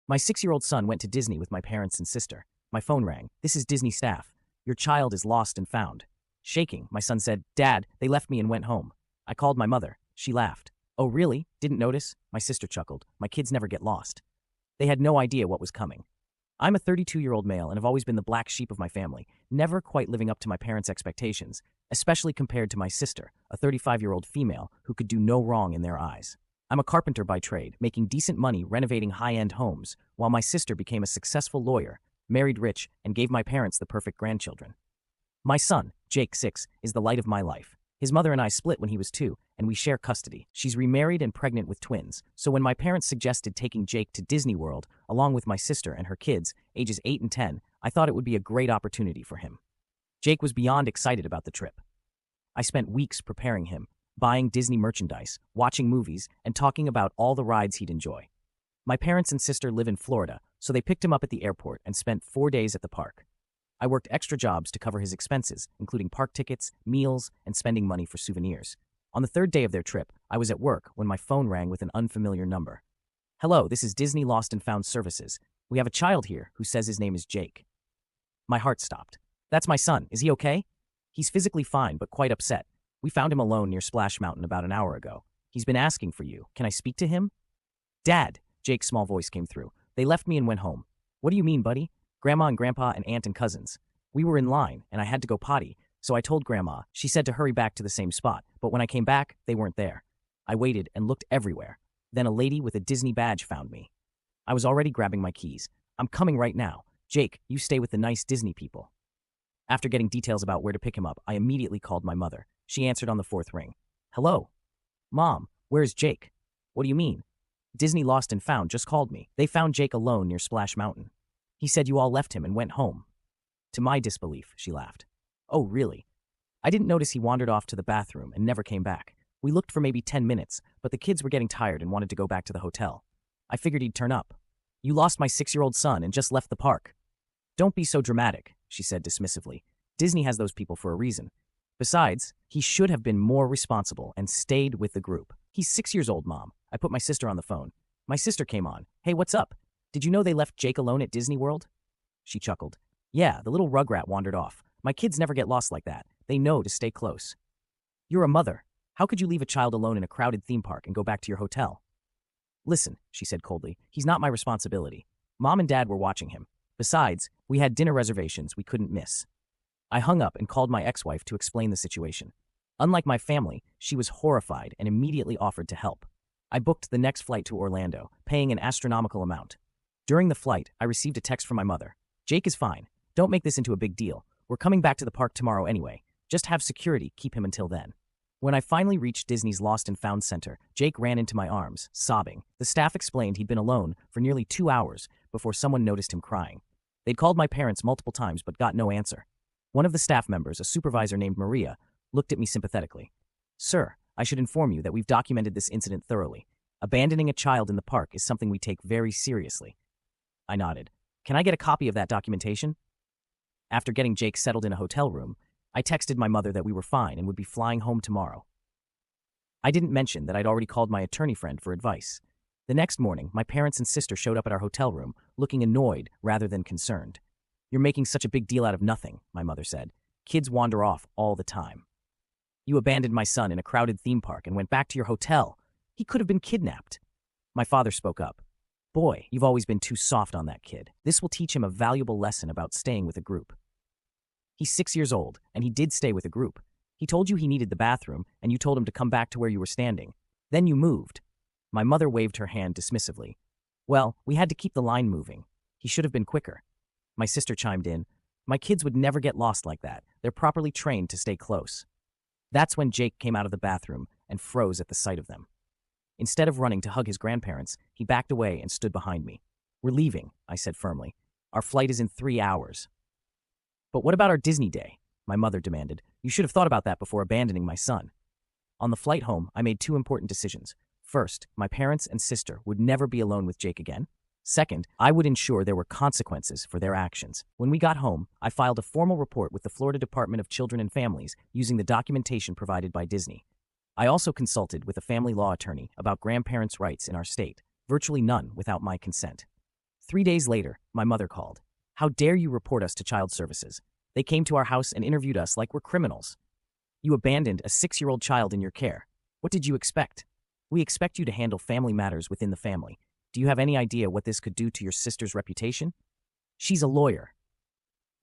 My 6-year-old son went to Disney with my parents and sister. My phone rang. This is Disney staff. Your child is lost and found. Shaking, my son said, Dad, they left me and went home. I called my mother. She laughed. Oh, really? Didn't notice? My sister chuckled. My kids never get lost. They had no idea what was coming. I'm a 32-year-old male and have always been the black sheep of my family, never quite living up to my parents' expectations, especially compared to my sister, a 35-year-old female who could do no wrong in their eyes. I'm a carpenter by trade, making decent money renovating high-end homes, while my sister became a successful lawyer, married rich, and gave my parents the perfect grandchildren. My son, Jake 6, is the light of my life. His mother and I split when he was 2, and we share custody. She's remarried and pregnant with twins, so when my parents suggested taking Jake to Disney World, along with my sister and her kids, ages 8 and 10, I thought it would be a great opportunity for him. Jake was beyond excited about the trip. I spent weeks preparing him, buying Disney merchandise, watching movies, and talking about all the rides he'd enjoy. My parents and sister live in Florida, so they picked him up at the airport and spent 4 days at the park. I worked extra jobs to cover his expenses, including park tickets, meals, and spending money for souvenirs. On the 3rd day of their trip, I was at work when my phone rang with an unfamiliar number. Hello, this is Disney Lost and Found Services. We have a child here who says his name is Jake. My heart stopped. That's my son. Is he okay? He's physically fine, but quite upset. We found him alone near Splash Mountain about an hour ago. He's been asking for you. Can I speak to him? Dad, Jake's small voice came through. They left me and went home. What do you mean, buddy? Grandma and Grandpa and aunt and cousins. We were in line, and I had to go potty, so I told Grandma. She said to hurry back to the same spot, but when I came back, they weren't there. I waited and looked everywhere. Then a lady with a Disney badge found me. I was already grabbing my keys. I'm coming right now. Jake, you stay with the nice Disney people. After getting details about where to pick him up, I immediately called my mother. She answered on the 4th ring. Hello? Mom, where's Jake? What do you mean? Disney Lost and Found just called me. They found Jake alone near Splash Mountain. He said you all left him and went home. To my disbelief, she laughed. Oh, really? I didn't notice he wandered off to the bathroom and never came back. We looked for maybe 10 minutes, but the kids were getting tired and wanted to go back to the hotel. I figured he'd turn up. You lost my 6-year-old son and just left the park. Don't be so dramatic, she said dismissively. Disney has those people for a reason. Besides, he should have been more responsible and stayed with the group. He's 6 years old, Mom. I put my sister on the phone. My sister came on. Hey, what's up? Did you know they left Jake alone at Disney World? She chuckled. Yeah, the little rugrat wandered off. My kids never get lost like that. They know to stay close. You're a mother. How could you leave a child alone in a crowded theme park and go back to your hotel? Listen, she said coldly, he's not my responsibility. Mom and Dad were watching him. Besides, we had dinner reservations we couldn't miss. I hung up and called my ex-wife to explain the situation. Unlike my family, she was horrified and immediately offered to help. I booked the next flight to Orlando, paying an astronomical amount. During the flight, I received a text from my mother. Jake is fine. Don't make this into a big deal. We're coming back to the park tomorrow anyway. Just have security keep him until then. When I finally reached Disney's Lost and Found Center, Jake ran into my arms, sobbing. The staff explained he'd been alone for nearly 2 hours before someone noticed him crying. They'd called my parents multiple times but got no answer. One of the staff members, a supervisor named Maria, looked at me sympathetically. Sir, I should inform you that we've documented this incident thoroughly. Abandoning a child in the park is something we take very seriously. I nodded. Can I get a copy of that documentation? After getting Jake settled in a hotel room, I texted my mother that we were fine and would be flying home tomorrow. I didn't mention that I'd already called my attorney friend for advice. The next morning, my parents and sister showed up at our hotel room, looking annoyed rather than concerned. You're making such a big deal out of nothing, my mother said. Kids wander off all the time. You abandoned my son in a crowded theme park and went back to your hotel. He could have been kidnapped. My father spoke up. Boy, you've always been too soft on that kid. This will teach him a valuable lesson about staying with a group. He's 6 years old, and he did stay with a group. He told you he needed the bathroom, and you told him to come back to where you were standing. Then you moved. My mother waved her hand dismissively. Well, we had to keep the line moving. He should have been quicker. My sister chimed in. My kids would never get lost like that. They're properly trained to stay close. That's when Jake came out of the bathroom and froze at the sight of them. Instead of running to hug his grandparents, he backed away and stood behind me. We're leaving, I said firmly. Our flight is in 3 hours. But what about our Disney day? My mother demanded. You should have thought about that before abandoning my son. On the flight home, I made 2 important decisions. First, my parents and sister would never be alone with Jake again. Second, I would ensure there were consequences for their actions. When we got home, I filed a formal report with the Florida Department of Children and Families using the documentation provided by Disney. I also consulted with a family law attorney about grandparents' rights in our state, virtually none without my consent. 3 days later, my mother called. How dare you report us to child services? They came to our house and interviewed us like we're criminals. You abandoned a 6-year-old child in your care. What did you expect? We expect you to handle family matters within the family. Do you have any idea what this could do to your sister's reputation? She's a lawyer.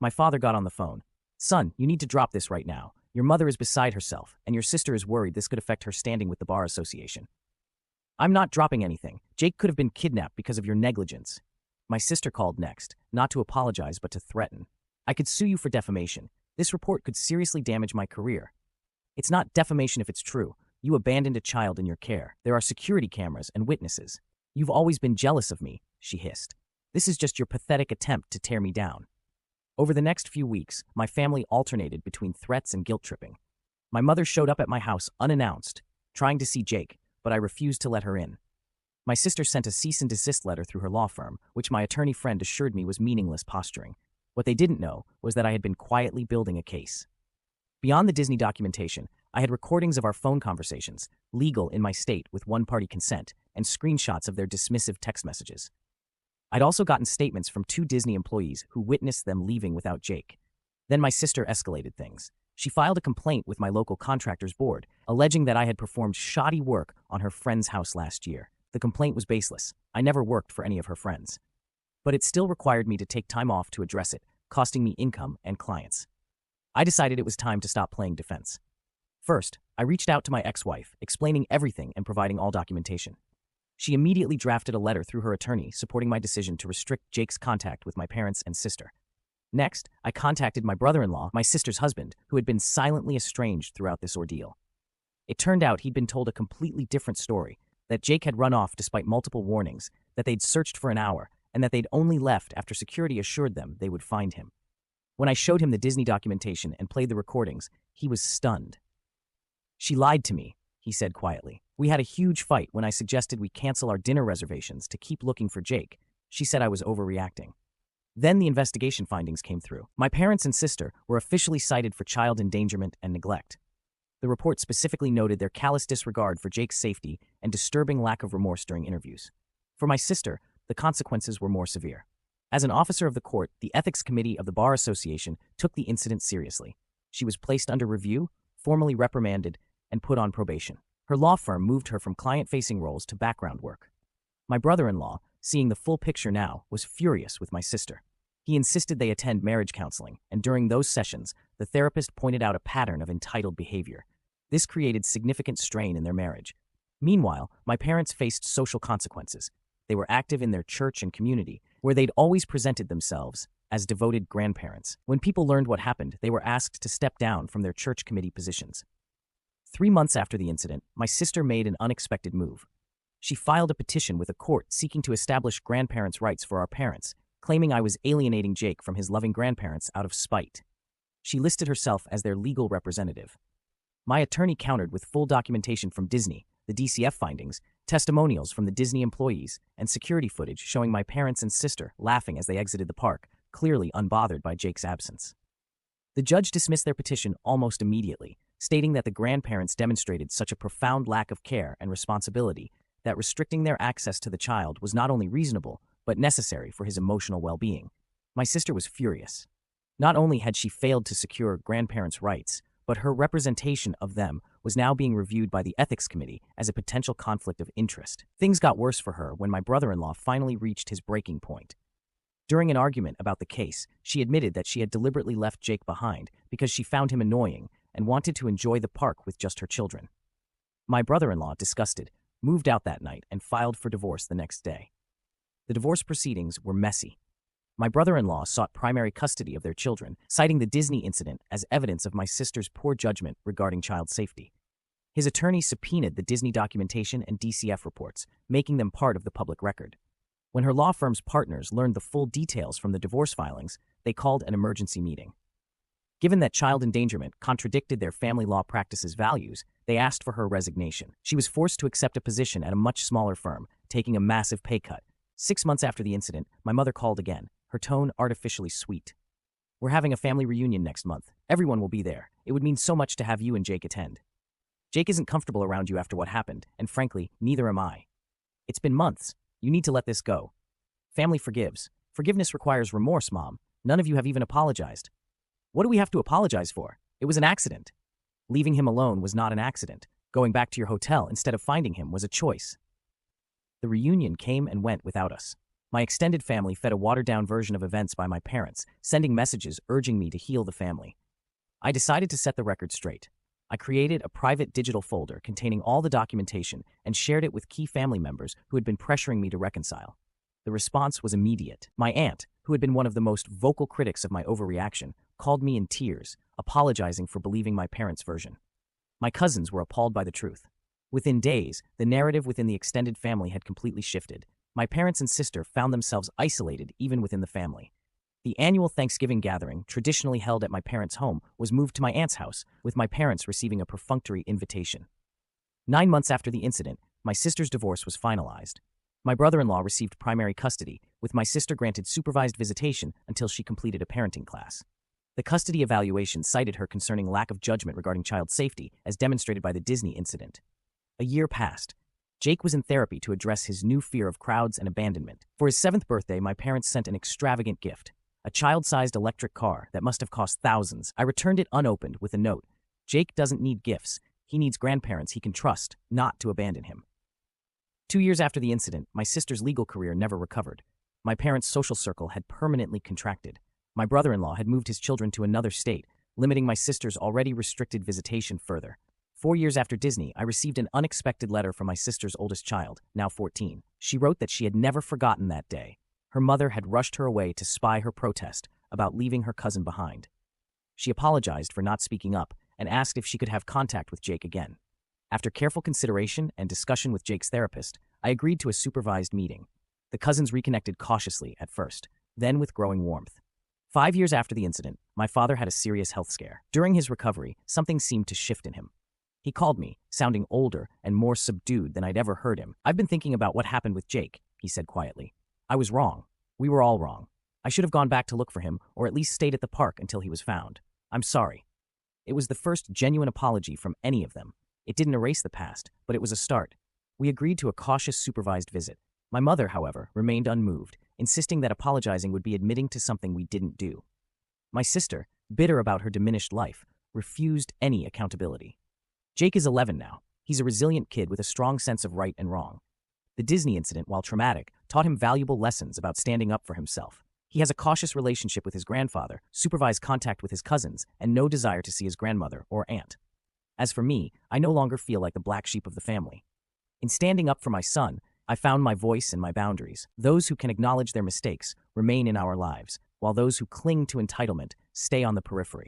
My father got on the phone. Son, you need to drop this right now. Your mother is beside herself, and your sister is worried this could affect her standing with the Bar Association. I'm not dropping anything. Jake could have been kidnapped because of your negligence. My sister called next, not to apologize but to threaten. I could sue you for defamation. This report could seriously damage my career. It's not defamation if it's true. You abandoned a child in your care. There are security cameras and witnesses. You've always been jealous of me, she hissed. This is just your pathetic attempt to tear me down. Over the next few weeks, my family alternated between threats and guilt-tripping. My mother showed up at my house unannounced, trying to see Jake, but I refused to let her in. My sister sent a cease and desist letter through her law firm, which my attorney friend assured me was meaningless posturing. What they didn't know was that I had been quietly building a case. Beyond the Disney documentation, I had recordings of our phone conversations, legal in my state with one-party consent, and screenshots of their dismissive text messages. I'd also gotten statements from 2 Disney employees who witnessed them leaving without Jake. Then my sister escalated things. She filed a complaint with my local contractors board, alleging that I had performed shoddy work on her friend's house last year. The complaint was baseless. I never worked for any of her friends. But it still required me to take time off to address it, costing me income and clients. I decided it was time to stop playing defense. First, I reached out to my ex-wife, explaining everything and providing all documentation. She immediately drafted a letter through her attorney supporting my decision to restrict Jake's contact with my parents and sister. Next, I contacted my brother-in-law, my sister's husband, who had been silently estranged throughout this ordeal. It turned out he'd been told a completely different story, that Jake had run off despite multiple warnings, that they'd searched for an hour, and that they'd only left after security assured them they would find him. When I showed him the Disney documentation and played the recordings, he was stunned. She lied to me, he said quietly. We had a huge fight when I suggested we cancel our dinner reservations to keep looking for Jake. She said I was overreacting. Then the investigation findings came through. My parents and sister were officially cited for child endangerment and neglect. The report specifically noted their callous disregard for Jake's safety and disturbing lack of remorse during interviews. For my sister, the consequences were more severe. As an officer of the court, the Ethics Committee of the Bar Association took the incident seriously. She was placed under review, formally reprimanded, and put on probation. Her law firm moved her from client-facing roles to background work. My brother-in-law, seeing the full picture now, was furious with my sister. He insisted they attend marriage counseling, and during those sessions, the therapist pointed out a pattern of entitled behavior. This created significant strain in their marriage. Meanwhile, my parents faced social consequences. They were active in their church and community, where they'd always presented themselves as devoted grandparents. When people learned what happened, they were asked to step down from their church committee positions. 3 months after the incident, my sister made an unexpected move. She filed a petition with a court seeking to establish grandparents' rights for our parents, claiming I was alienating Jake from his loving grandparents out of spite. She listed herself as their legal representative. My attorney countered with full documentation from Disney, the DCF findings, testimonials from the Disney employees, and security footage showing my parents and sister laughing as they exited the park, clearly unbothered by Jake's absence. The judge dismissed their petition almost immediately, stating that the grandparents demonstrated such a profound lack of care and responsibility that restricting their access to the child was not only reasonable, but necessary for his emotional well-being. My sister was furious. Not only had she failed to secure grandparents' rights, but her representation of them was now being reviewed by the Ethics Committee as a potential conflict of interest. Things got worse for her when my brother-in-law finally reached his breaking point. During an argument about the case, she admitted that she had deliberately left Jake behind because she found him annoying and wanted to enjoy the park with just her children. My brother-in-law, disgusted, moved out that night and filed for divorce the next day. The divorce proceedings were messy. My brother-in-law sought primary custody of their children, citing the Disney incident as evidence of my sister's poor judgment regarding child safety. His attorney subpoenaed the Disney documentation and DCF reports, making them part of the public record. When her law firm's partners learned the full details from the divorce filings, they called an emergency meeting. Given that child endangerment contradicted their family law practices' values, they asked for her resignation. She was forced to accept a position at a much smaller firm, taking a massive pay cut. 6 months after the incident, my mother called again, her tone artificially sweet. We're having a family reunion next month. Everyone will be there. It would mean so much to have you and Jake attend. Jake isn't comfortable around you after what happened, and frankly, neither am I. It's been months. You need to let this go. Family forgives. Forgiveness requires remorse, Mom. None of you have even apologized. What do we have to apologize for? It was an accident. Leaving him alone was not an accident. Going back to your hotel instead of finding him was a choice. The reunion came and went without us. My extended family fed a watered-down version of events by my parents, sending messages urging me to heal the family. I decided to set the record straight. I created a private digital folder containing all the documentation and shared it with key family members who had been pressuring me to reconcile. The response was immediate. My aunt, who had been one of the most vocal critics of my overreaction, called me in tears, apologizing for believing my parents' version. My cousins were appalled by the truth. Within days, the narrative within the extended family had completely shifted. My parents and sister found themselves isolated even within the family. The annual Thanksgiving gathering, traditionally held at my parents' home, was moved to my aunt's house, with my parents receiving a perfunctory invitation. 9 months after the incident, my sister's divorce was finalized. My brother-in-law received primary custody, with my sister granted supervised visitation until she completed a parenting class. The custody evaluation cited her concerning lack of judgment regarding child safety, as demonstrated by the Disney incident. A year passed. Jake was in therapy to address his new fear of crowds and abandonment. For his 7th birthday, my parents sent an extravagant gift, a child-sized electric car that must have cost thousands. I returned it unopened with a note. Jake doesn't need gifts. He needs grandparents he can trust, not to abandon him. 2 years after the incident, my sister's legal career never recovered. My parents' social circle had permanently contracted. My brother-in-law had moved his children to another state, limiting my sister's already restricted visitation further. 4 years after Disney, I received an unexpected letter from my sister's oldest child, now 14. She wrote that she had never forgotten that day. Her mother had rushed her away to spy her protest about leaving her cousin behind. She apologized for not speaking up and asked if she could have contact with Jake again. After careful consideration and discussion with Jake's therapist, I agreed to a supervised meeting. The cousins reconnected cautiously at first, then with growing warmth. 5 years after the incident, my father had a serious health scare. During his recovery, something seemed to shift in him. He called me, sounding older and more subdued than I'd ever heard him. "I've been thinking about what happened with Jake," he said quietly. "I was wrong. We were all wrong. I should have gone back to look for him, or at least stayed at the park until he was found. I'm sorry." It was the first genuine apology from any of them. It didn't erase the past, but it was a start. We agreed to a cautious supervised visit. My mother, however, remained unmoved, insisting that apologizing would be admitting to something we didn't do. My sister, bitter about her diminished life, refused any accountability. Jake is 11 now. He's a resilient kid with a strong sense of right and wrong. The Disney incident, while traumatic, taught him valuable lessons about standing up for himself. He has a cautious relationship with his grandfather, supervised contact with his cousins, and no desire to see his grandmother or aunt. As for me, I no longer feel like the black sheep of the family. In standing up for my son, I found my voice and my boundaries. Those who can acknowledge their mistakes remain in our lives, while those who cling to entitlement stay on the periphery.